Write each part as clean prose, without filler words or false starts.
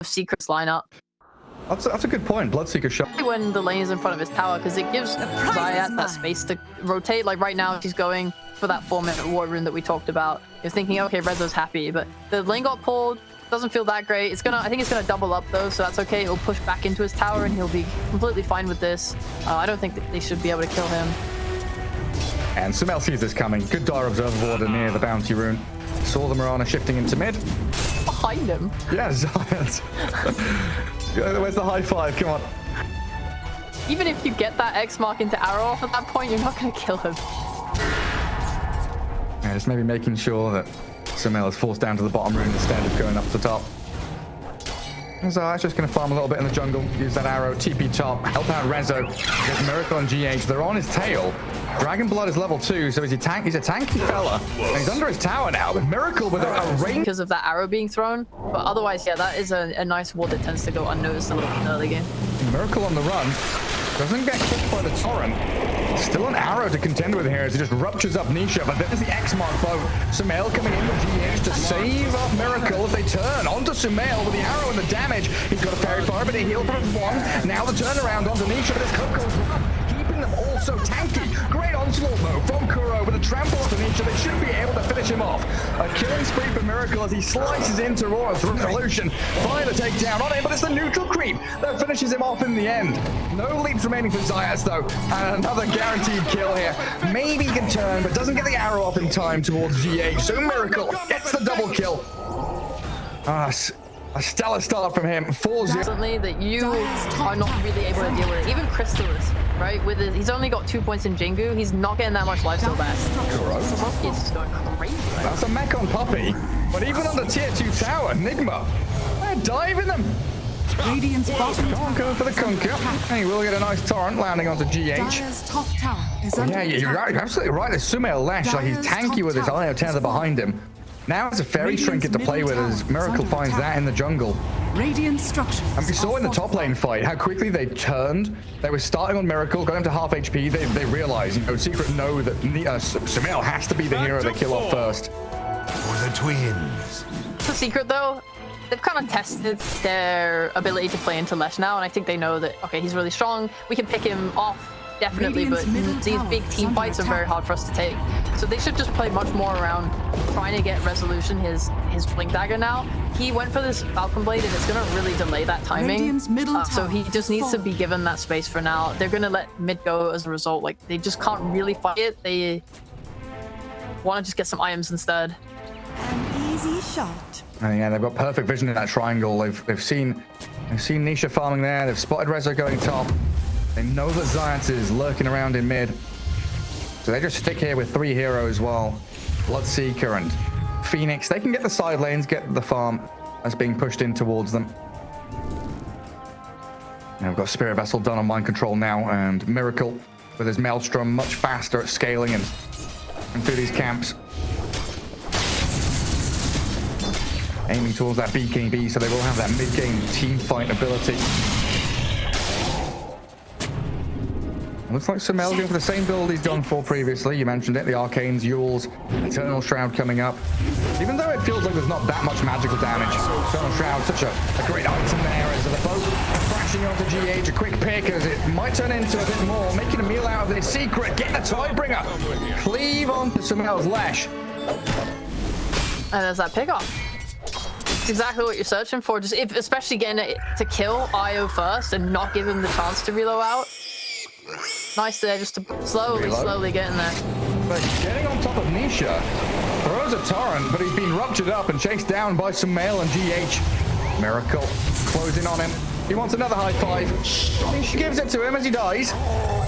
Secret's lineup. That's a good point. Bloodseeker shot. When the lane is in front of his tower, because it gives Zayat that space to rotate. Like right now, she's going for that 4-minute war rune that we talked about. He's thinking, okay, Rezo's happy, but the lane got pulled. Doesn't feel that great. I think it's gonna double up though, so that's okay. It'll push back into his tower, and he'll be completely fine with this. I don't think that they should be able to kill him. And Sumail sees this coming. Good dire observer border near the bounty rune. Saw the Mirana shifting into mid. Behind him. Yeah, Zayat. Where's the high five? Come on. Even if you get that X mark into arrow off at that point, you're not gonna kill him. Yeah, just maybe making sure that Sumail is forced down to the bottom rune instead of going up to the top. So I'm just going to farm a little bit in the jungle, use that arrow, TP top, help out Rezo. There's Miracle and GH, they're on his tail. Dragon Blood is level 2, so he's a tanky fella. And he's under his tower now, but Miracle with a range. Because of that arrow being thrown. But otherwise, yeah, that is a nice ward that tends to go unnoticed a little bit in the early game. Miracle on the run. Doesn't get clipped by the torrent. Still an arrow to contend with here as he just ruptures up Nisha, but there's the X-Mark boat. Sumail coming in with GH to save off Miracle as they turn onto Sumail with the arrow and the damage. He's got a fairy fire, but he healed from one. Now the turnaround onto Nisha, but his Coco's up, keeping them all so tanky. Great onslaught though from Kuro with a trample onto Nisha. They should be able to finish him off. A killing spree for Miracle as he slices into Rora's Revolution. Fire the takedown on him, but it's the neutral creep that finishes him off in the end. No leaps remaining for Zayat though, and another guaranteed kill here. Maybe he can turn, but doesn't get the arrow up in time towards GH. So Miracle gets the double kill. A stellar start from him. 4-0. That you are not really able to deal with it. Even Crystal is, right? He's only got 2 points in Jingu. He's not getting that much lifesteal back. He's just going crazy. Right? That's a mech on Puppey. But even on the tier 2 tower, Nigma, they're diving them. Radiant's bottom Can't go for the conquer. And he will get a nice torrent landing onto GH. Yeah, you're right, absolutely right. There's Sumail Lash, like he's tanky with his IO tether behind him. Now it's a fairy trinket to play with as Miracle finds that in the jungle. Radiant structure. And we saw in the top lane fight how quickly they turned. They were starting on Miracle, got him to half HP. They realized, Secret know that Sumail has to be the hero they kill off first. For the twins. The Secret though, they've kind of tested their ability to play into Lesh now, and I think they know that, okay, he's really strong. We can pick him off, definitely, but these big team fights are very hard for us to take. So they should just play much more around trying to get Resolution his Blink Dagger now. He went for this Falcon Blade, and it's going to really delay that timing. So he just needs to be given that space for now. They're going to let mid go as a result. Like, they just can't really fight it. They want to just get some items instead. An easy shot. And yeah, they've got perfect vision in that triangle. They've seen Nisha farming there. They've spotted Rezo going top. They know that Zayat is lurking around in mid. So they just stick here with 3 heroes while Bloodseeker and Phoenix, they can get the side lanes, get the farm that's being pushed in towards them. Now we've got Spirit Vessel done on mind control now, and Miracle with his Maelstrom much faster at scaling and through these camps. Aiming towards that BKB, so they will have that mid-game team fight ability. Looks like Sumail going for the same build he's gone for previously. You mentioned it, the Arcanes, Yules, Eternal Shroud coming up. Even though it feels like there's not that much magical damage, Eternal Shroud, such a great item there as the boat crashing onto GH, a quick pick as it might turn into a bit more, making a meal out of this. Secret, get the Tidebringer, cleave onto Sumail's Lash. And there's that pick off. It's exactly what you're searching for, just especially getting it to kill IO first and not give him the chance to reload out. Nice there, just to slowly get in there. But getting on top of Nisha, throws a torrent, but he's been ruptured up and chased down by Sumail and GH. Miracle closing on him. He wants another high five. Nisha gives it to him as he dies.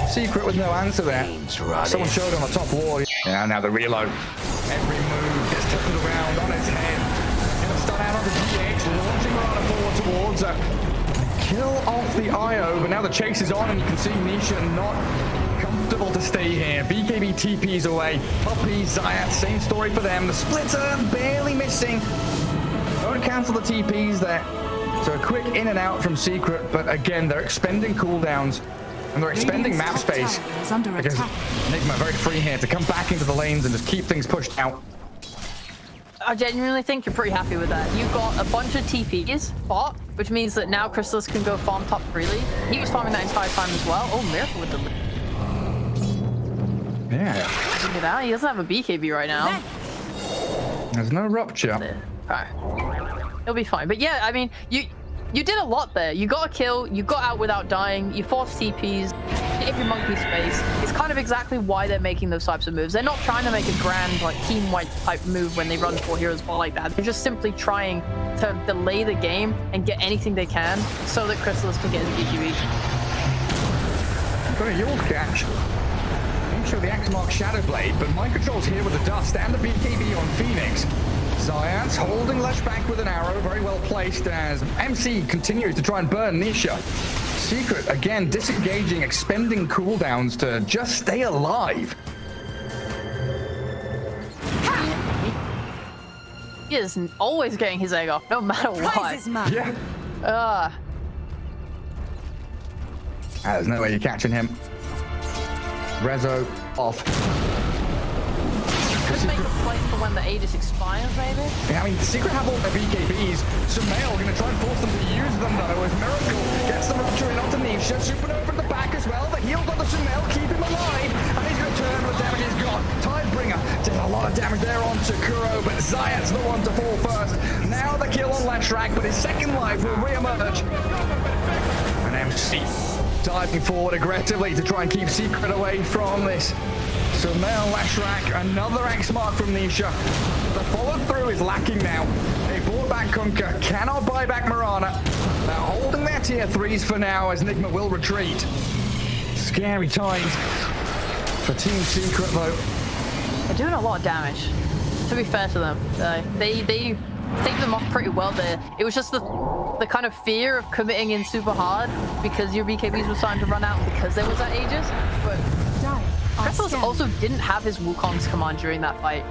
Secret with no answer there. Someone showed on the top wall. Yeah, now the reload. Every move gets turned around on its head. Gonna start out on the GH, launching Mirana forward towards her. Kill off the IO, but now the chase is on, and you can see Nisha not comfortable to stay here. BKB TP's away. Puppey, Zayat, same story for them. The splitter barely missing. Don't cancel the TPs there. So a quick in and out from Secret, but again, they're expending cooldowns, and they're expending map space. Because Nigma very free here to come back into the lanes and just keep things pushed out. I genuinely think you're pretty happy with that. You've got a bunch of TPs bot, which means that now Chrysalis can go farm top freely. He was farming that entire time as well. Oh, Miracle with the Yeah. look at that. He doesn't have a BKB right now. There's no rupture. Okay. He'll be fine. But yeah, I mean, you did a lot there. You got a kill, you got out without dying, you forced TPs, gave your monkey space. It's kind of exactly why they're making those types of moves. They're not trying to make a grand, like, team wipe type move when they run 4 heroes ball like that. They're just simply trying to delay the game and get anything they can so that Chrysalis can get his BQB. Got a Yule's catch. Show the X-Mark Shadow Blade, but Mind Control's here with the Dust and the BKB on Phoenix. Zayats holding Lesh back with an arrow, very well placed as MC continues to try and burn Nisha. Secret, again, disengaging, expending cooldowns to just stay alive. He is always getting his egg off, no matter what. Yeah. There's no way you're catching him. Rezo off. Could make a play for when the Aegis expires, maybe? Yeah, I mean, Secret have all their BKBs. Sumail going to try and force them to use them, though, as Miracle gets the rupture in onto Nisha. Supernova at the back as well. The heals on the Sumail keep him alive. And he's going to turn with the damage he's got. Tidebringer did a lot of damage there onto Kuro, but Zayat's the one to fall first. Now the kill on Leshrac, but his second life will re-emerge. And MC diving forward aggressively to try and keep Secret away from this. Sumail, Leshrac, another X mark from Nisha. The follow through is lacking now. They bought back Kunkka, cannot buy back Mirana. They're holding their tier 3s for now as Nigma will retreat. Scary times for Team Secret though. They're doing a lot of damage, to be fair to them. They saved them off pretty well there. It was just the kind of fear of committing in super hard because your BKBs were starting to run out because there was that Aegis. But Chrysalis also didn't have his Wukong's command during that fight.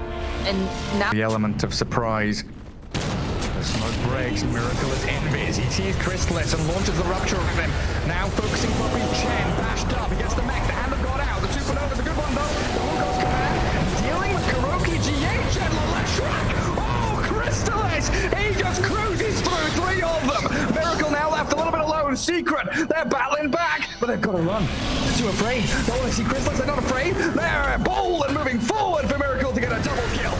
And now the element of surprise. The smoke breaks, Miracle is invis. He sees Chrysalis and launches the rupture of him. Now focusing Puppy Chen, bashed up against the mech. The hand of God out. The Supernova's a good one though. The Wukong's command. Dealing with Kuroki, GH and Leshrac. Chrysalis! He just cruises through 3 of them! Miracle now left a little bit alone. Secret, they're battling back, but they've got to run. They're too afraid. They want to see Chrysalis, they're not afraid. They're bold and moving forward for Miracle to get a double kill.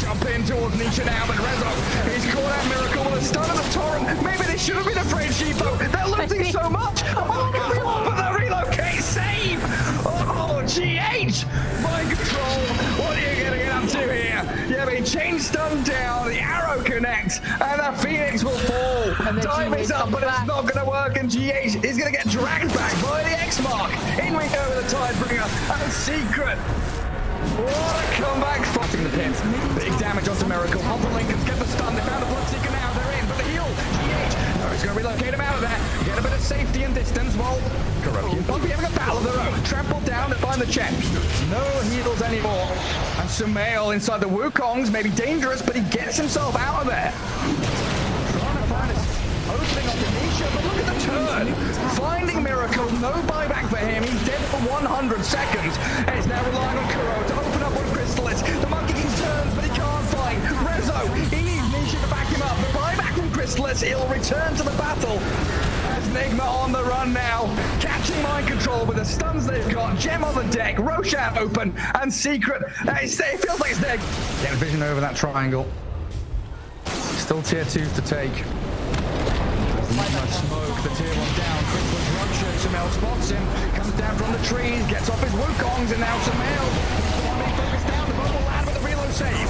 Jump in towards Nisha now, but Rezo, he's caught out Miracle with a stun of the torrent. Maybe they should have been afraid, Sheepo. They're losing so much. Oh, everyone, but they relocate, save! Oh, GH! Mind Control, what are you going to get up to here? Yeah, they chain stun down, the arrow connects, and the Phoenix will fall. Dive is up, but it's not going to work, and GH is going to get dragged back by the X-Mark. In we go with the Tidebringer, and Secret. What a comeback! Fighting the pin. Big damage onto Miracle. Help the Lincolns get the stun. They found the Bloodseeker now. They're in, but the heal. GH. No, he's going to relocate him out of there. Get a bit of safety and distance while Kuroki and Puppy having a battle of their own. Trampled down to find the Chen. No heals anymore. And Sumail inside the Wukongs may be dangerous, but he gets himself out of there. Trying to find his opening on Nisha, but look at the turn. Finding Miracle, no buyback for him. He's dead for 100 seconds. And he's now relying on Kuro to open up on Chrysalis. The Monkey King turns, but he can't find Rezo. He needs Nisha to back him up. The buyback from Chrysalis, he'll return to the battle. As Nigma on the run now, catching Mind Control with the stuns they've got. Gem on the deck, Roshan open, and Secret. It feels like it's dead. Get vision over that triangle. Still tier 2s to take. Nigma smoke, the tier 1 down. Chrysalis ruptured, Sumail spots him, comes down from the trees, gets off his Wukongs, and now Sumail being focused down. The bubble land with the reload save.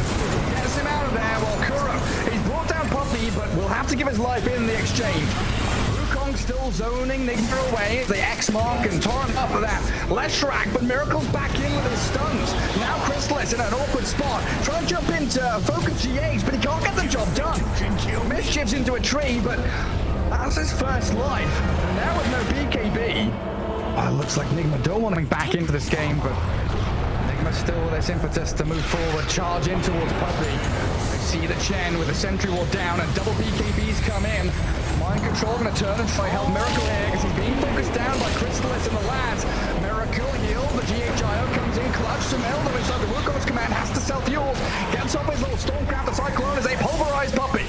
Gets him out of there while Kuro, he's brought down Puppy, but will have to give his life in the exchange. Wukong still zoning Nigma away. The X mark and torrent up of that. Leshrac, but Miracle's back in with his stuns. Now Chrysalis in an awkward spot. Trying to jump into focus GH, but he can't get the job done. Mischief's into a tree, but that's his first life. And now with no BKB. It looks like Nigma don't want to be back into this game, but Nigma still with this impetus to move forward, charge in towards Puppy. They see the Chen with the sentry ward down and double BKBs come in. Mind control gonna turn and try help Miracle here because he's being focused down by Crystallis and the lads. Miracle healed, the GHIO comes in clutch. Sumail, though inside the Wukong's command, has to sell fuels. Gets off his little Stormcraft. The Cyclone is a pulverized puppy.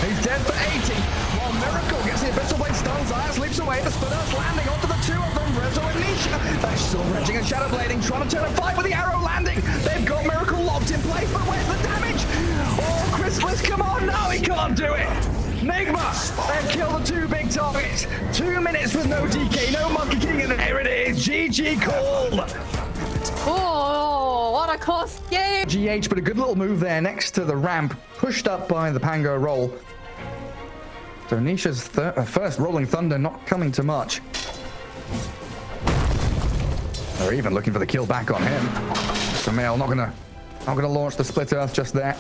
He's dead for 80, while Miracle gets the Abyssal Blade stuns. Zayas leaps away, the Spinner's landing onto the two of them, Rezo and Nisha. They're still raging and Shadow Blading, trying to turn and fight with the arrow landing. They've got Miracle locked in place, but where's the damage? Oh, Crystallis, come on, no, he can't do it. Nigma, they've killed the two big targets. 2 minutes with no DK, no Monkey King, and there it is, GG called. Oh, what a close game. GH, but a good little move there next to the ramp, pushed up by the Pango roll. So Nisha's first Rolling Thunder not coming to much. They're even looking for the kill back on him. Sumail not gonna launch the Split Earth just there.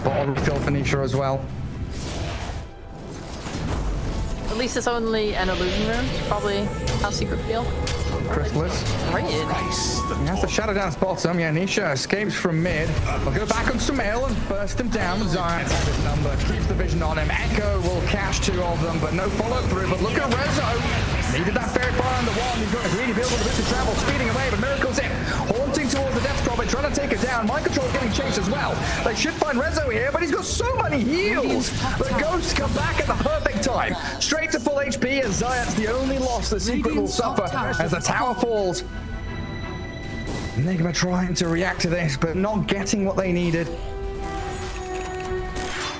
Bottle refill for Nisha as well. At least it's only an illusion rune. It's probably how Secret feel. Crystallis. Great. He has to shadow down bottom. Yeah, Nisha escapes from mid. We'll go back on Sumail and burst him down. Zion's had his number. Keeps the vision on him. Echo will catch two of them, but no follow through. But look at Rezo. Needed that fairy fire on the wand. He's got a greedy build with a bit of travel, speeding away, but Miracle's in. Haunting towards the death drop, trying to take it down. Mind control getting chased as well. They should find Rezo here, but he's got so many heals. The ghosts come back at the perfect time. Straight to full HP, and Zayat's the only loss the Secret will suffer as the tower falls. Nigma trying to react to this, but not getting what they needed.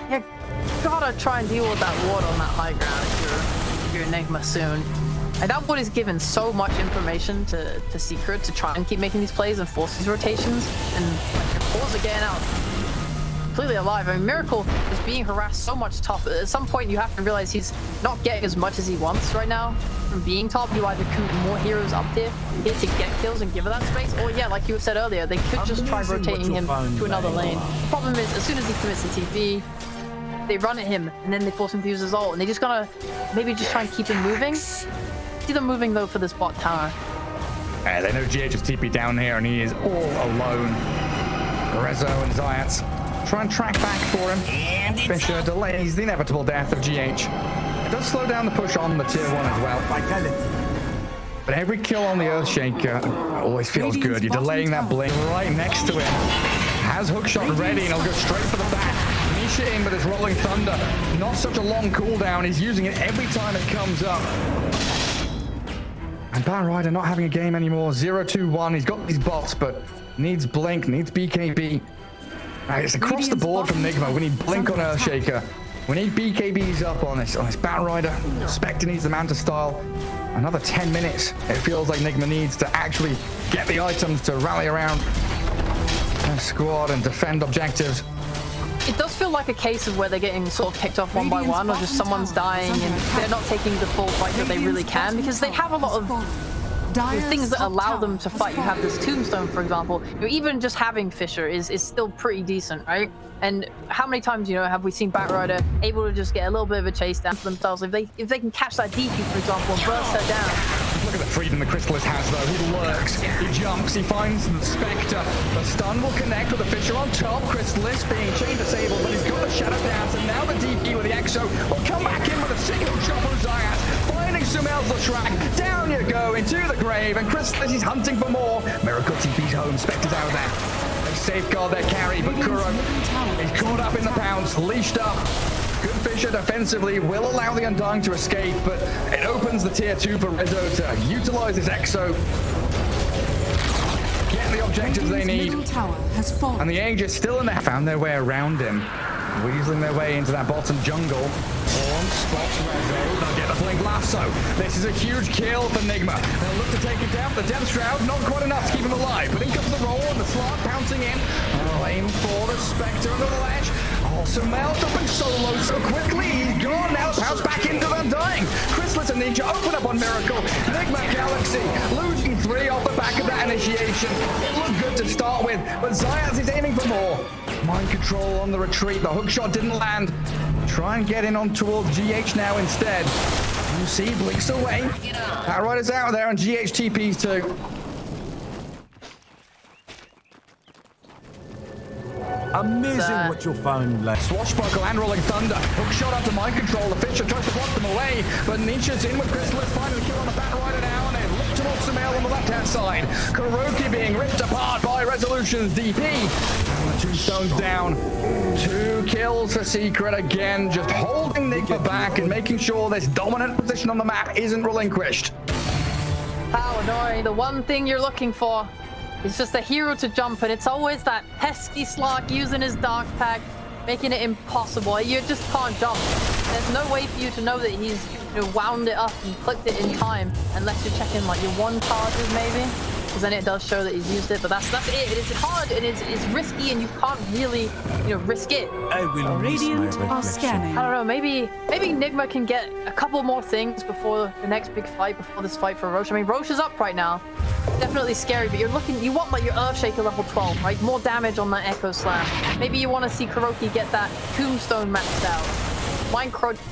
You gotta try and deal with that ward on that high ground if you're Nigma soon. And that ward is given so much information to Secret to try and keep making these plays and force these rotations. And like, your cores are getting out completely alive. I mean, Miracle is being harassed so much top. At some point, you have to realize he's not getting as much as he wants right now from being top. You either commit more heroes up here to get kills and give her that space, or yeah, like you said earlier, they could just try rotating him to another lane. The problem is, as soon as he commits the TP, they run at him, and then they force him to use his ult, and they just gotta maybe just try and keep him moving. See them moving though for this bot tower. They know GH is TP down here, and he is all alone. Rezo and Zayat try and track back for him. Fisher delays the inevitable death of GH. It does slow down the push on the tier 1 as well. But every kill on the Earthshaker always feels good. You're delaying that blink right next to him. Has hookshot ready, and he'll go straight for the back. Nisha in with his Rolling Thunder. Not such a long cooldown. He's using it every time it comes up. And Batrider not having a game anymore. 0-2-1. He's got these bots, but needs Blink, needs BKB. It's across the board from Nigma. We need Blink on Earthshaker. We need BKBs up on this Batrider. Spectre needs the Manta style. Another 10 minutes. It feels like Nigma needs to actually get the items to rally around their squad and defend objectives. It does feel like a case of where they're getting sort of picked off one by one, or just someone's dying and they're not taking the full fight that they really can, because they have a lot of things that allow them to fight. You have this Tombstone, for example. Even just having Fisher is still pretty decent, right? And how many times, have we seen Batrider able to just get a little bit of a chase down for themselves if they can catch that DQ, for example, and burst her down. Look at the freedom the Crystallis has, though. He lurks, he jumps, he finds the Spectre. The stun will connect with the Fisher on top. Crystallis being chain disabled, but he's got the Shadow dance, and now the DP with the Exo will come back in with a single shot from Zayat, finding Sumail's Lashrak. Down you go into the grave, and Crystallis is hunting for more. Miracle TP's home, Spectre's out of there. They safeguard their carry, but Kuro is caught up in the pounce, leashed up. Good Fisher defensively will allow the Undying to escape, but it opens the tier 2 for Rezo to utilize his Exo, get the objectives they need. And the Aegis still in there. Found their way around him, weaseling their way into that bottom jungle. Horn spots Rezo. They'll get the Blink Lasso. This is a huge kill for Nigma. They'll look to take it down. The Death Shroud, not quite enough to keep him alive. But in comes the roll, and the Slark pouncing in. Aim for the Spectre under the ledge. Sumail jumping solo so quickly. He's gone now. Pounce back into the Undying. Crystallis and Ninja open up on Miracle. Nigma Galaxy losing 3 off the back of that initiation. It looked good to start with, but Zayas is aiming for more. Mind control on the retreat. The hookshot didn't land. Try and get in on towards GH now instead. You see, blinks away. Batrider's out there, and GH TPs too. Amazing what you'll find, lad. Swashbuckle and Rolling Thunder. Hook shot up to mind control. The Fisher tries to block them away, but Nisha's in with Crystallis, finding the kill on the Bat Rider now, and they look towards Sumail on the left-hand side. Kuroki being ripped apart by Resolution's DP. And the 2 stones down. 2 kills for Secret again, just holding Nigma back and making sure this dominant position on the map isn't relinquished. How annoying. The one thing you're looking for is just a hero to jump, and it's always that pesky Slark using his Dark Pack, making it impossible. You just can't jump. There's no way for you to know that he's wound it up and clicked it in time, unless you're checking like your 1 charges maybe, because then it does show that he's used it. But that's it. It's hard, and it's risky, and you can't really risk it. I will Radiant are scanning. I don't know. Maybe Nigma can get a couple more things before the next big fight, before this fight for Roche. I mean, Roche is up right now. Definitely scary, but you want like your Earthshaker level 12, right? More damage on that Echo Slam. Maybe you want to see Kuroki get that Tombstone maxed out.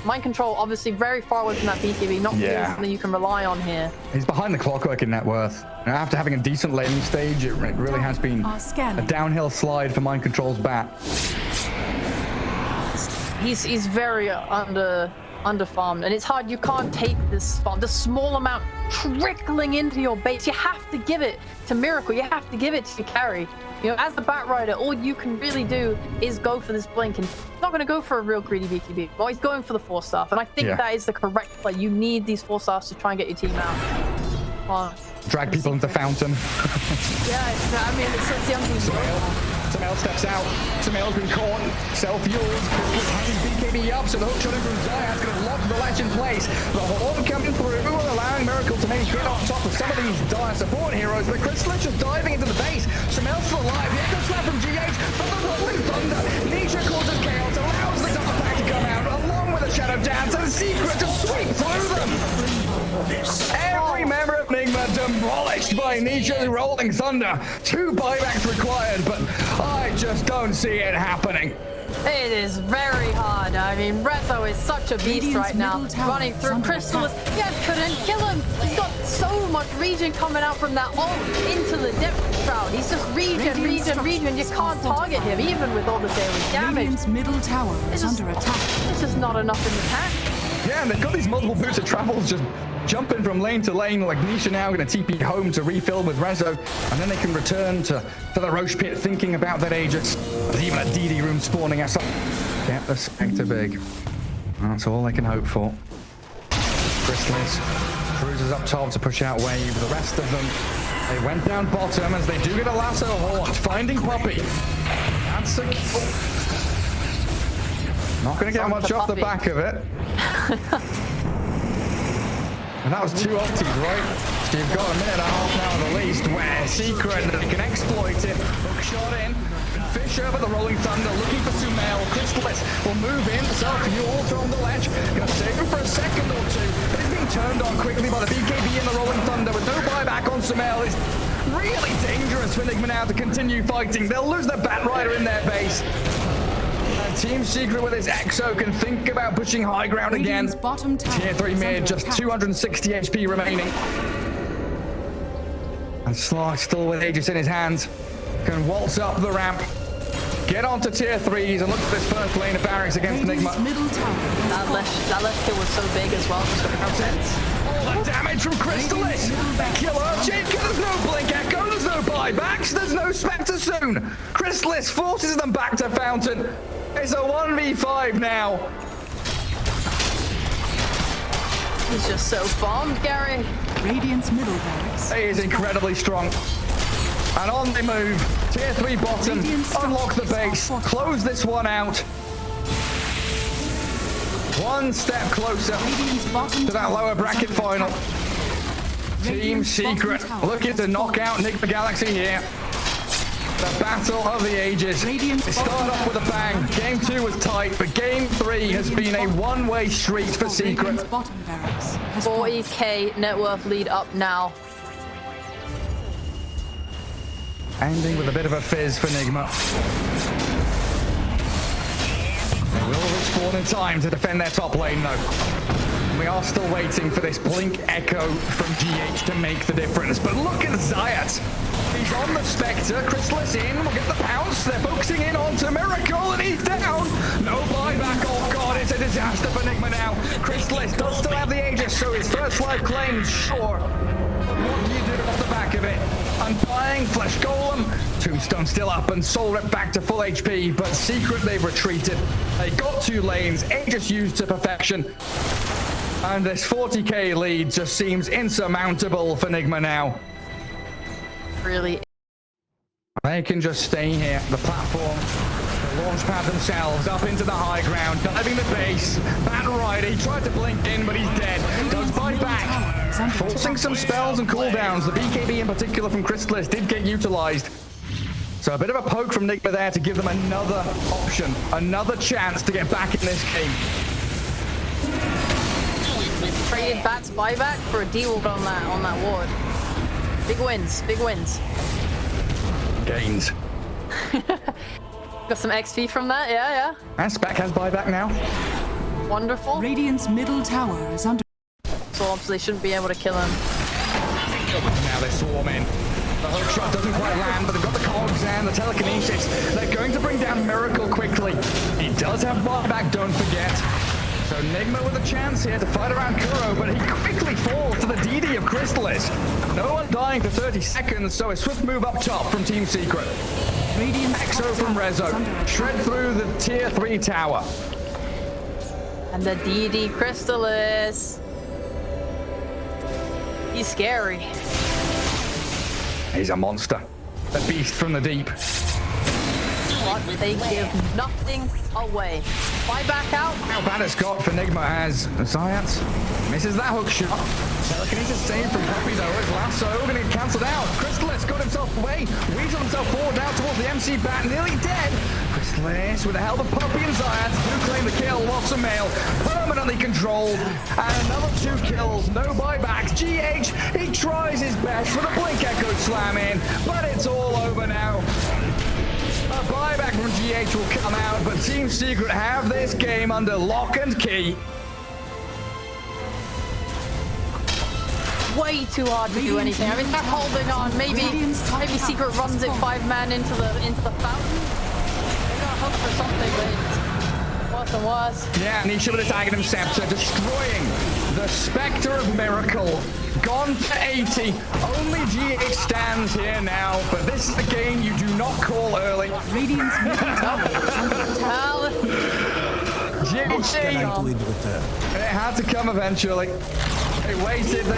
Mind Control, obviously very far away from that BKB, not really something you can rely on here. He's behind the clockwork in net worth. And after having a decent laning stage, it really has been a downhill slide for Mind Control's bat. He's very underfarmed, and it's hard. You can't take this farm. The small amount trickling into your base, you have to give it to Miracle. You have to give it to your carry. As the Bat Rider, all you can really do is go for this blink, and he's not going to go for a real greedy BKB. Well, he's going for the 4-staff, and I think that is the correct play. You need these 4-staffs to try and get your team out. Drag people into Fountain. I mean, it's the only Sumail steps out. Sumail's been caught. Self-fuels. Crystallis hangs BKB up, so the hook shot in from Zayat's going to lock the latch in place. The Horde coming through, allowing Miracle to maybe get on top of some of these dire support heroes, but Crystallis just diving into the base. Sumail's still alive. The Echo Slap from GH, but the Rolling Thunder. Nisha causes chaos, allows the double pack to come out, along with a Shadow Dance, and Secret to sweep through them. Every member of Nigma demolished by Nisha's Rolling Thunder. 2 buybacks required, but I just don't see it happening. It is very hard. I mean, Rezo is such a beast right now. Running through Crystallis. Couldn't kill him. He's got so much regen coming out from that ult into the Depth Shroud. He's just regen. You can't target him, even with all the daily damage. Radiant's middle tower is under attack. It's just not enough in the pack. Yeah, and they've got these multiple boots of travels just jumping from lane to lane. Like Nisha now going to TP home to refill with Rezo, and then they can return to the Roche pit thinking about that Aegis. There's even a DD room spawning outside. Get the Spectre big. That's all they can hope for. Crystallis cruises up top to push out wave. The rest of them, they went down bottom as they do get a lasso horde. Finding Puppy. That's a kill. Not going to get much off the back of it. And that was 2 ultis, right? So you've got a minute and a half now at the least where Secret can exploit it. Hook shot in. Fisher with the Rolling Thunder looking for Sumail. Crystallis will move in. Self-fuel from the ledge. Gonna save him for a second or 2. But he's being turned on quickly by the BKB and the Rolling Thunder with no buyback on Sumail. It's really dangerous for Nigma now to continue fighting. They'll lose the Bat Rider in their base. Team Secret with his Exo can think about pushing high ground again. Tier 3 mid, just 260 HP remaining. And Slark still with Aegis in his hands. Can waltz up the ramp. Get onto tier 3s and look at this first lane of barracks against Nigma. That left kill was so big as well. Just all the damage from Crystallis. Killer Shape, there's no Blink Echo, there's no buybacks, there's no Spectre soon. Crystallis forces them back to Fountain. It's a 1v5 now. He's just so bombed, Gary. Radiant's middle barracks. He is incredibly strong. And on they move. Tier 3 bottom. Unlock the base. Close this one out. One step closer to that lower bracket final. Team Secret looking to knock out Nigma Galaxy here. The battle of the ages. It started off with a bang. Game 2 was tight, but Game 3 has been a one-way street for Secret. 40k net worth lead up now. Ending with a bit of a fizz for Nigma. They will respawn in time to defend their top lane, though. We are still waiting for this blink echo from GH to make the difference. But look at Zayat. He's on the Spectre. Chrysalis in. We'll get the pounce. They're focusing in onto Miracle, and he's down. No buyback. Oh, God, it's a disaster for Nigma now. Chrysalis does still have the Aegis, so his first life claimed, sure. But what do you do off the back of it? Undying, Flesh Golem. Tombstone still up, and Soul Rip back to full HP, but Secret, they've retreated. They got 2 lanes. Aegis used to perfection. And this 40k lead just seems insurmountable for Nigma now. Really. They can just stay here. The platform, the launch pad themselves, up into the high ground, diving the base. Bat Rider, he tried to blink in, but he's dead. Does bite back. Forcing some spells and cooldowns. The BKB in particular from Chrysalis did get utilized. So a bit of a poke from Nigma there to give them another option, another chance to get back in this game. Traded Bat's buyback for a D-ward on that ward. Big wins, big wins. Gains. Got some XP from that, yeah. And Spec has buyback now. Wonderful. Radiant's middle tower is under. So obviously shouldn't be able to kill him. Now they swarm in. The hook shot doesn't quite land, but they've got the cogs and the telekinesis. They're going to bring down Miracle quickly. He does have buyback, don't forget. So Nigma with a chance here to fight around Kuro, but he quickly falls to the DD of Chrysalis. No one dying for 30 seconds, so a swift move up top from Team Secret. Exo from Rezo. Shred through the tier 3 tower. And the DD Chrysalis. He's scary. He's a monster. A beast from the deep. But they give nothing away. Buyback out. How bad it's got for Nigma as Zayat misses that hook shot. Telekinesis saved from Poppy though. His lasso going to get cancelled out. Chrysalis got himself away. Weaseled himself forward now towards the MC bat. Nearly dead. Chrysalis with the help of Poppy and Zayat do claim the kill. Lost some mail. Permanently controlled. And another 2 kills. No buybacks. GH, he tries his best for the Blink Echo slam in. But it's all over now. A buyback from GH will come out, but Team Secret have this game under lock and key. Way too hard to do anything. I mean, they're holding on. Maybe Secret runs it 5-man into the fountain. They're gonna hook for something, but it's worse and worse. Yeah, Nisha with the Aghanim Scepter, destroying the Spectre of Miracle. Gone to 80. Only GH stands here now, but this is a game you do not call early. Radiant's middle tower is under attack. GH, Escalate with return. it had to come eventually. They waited.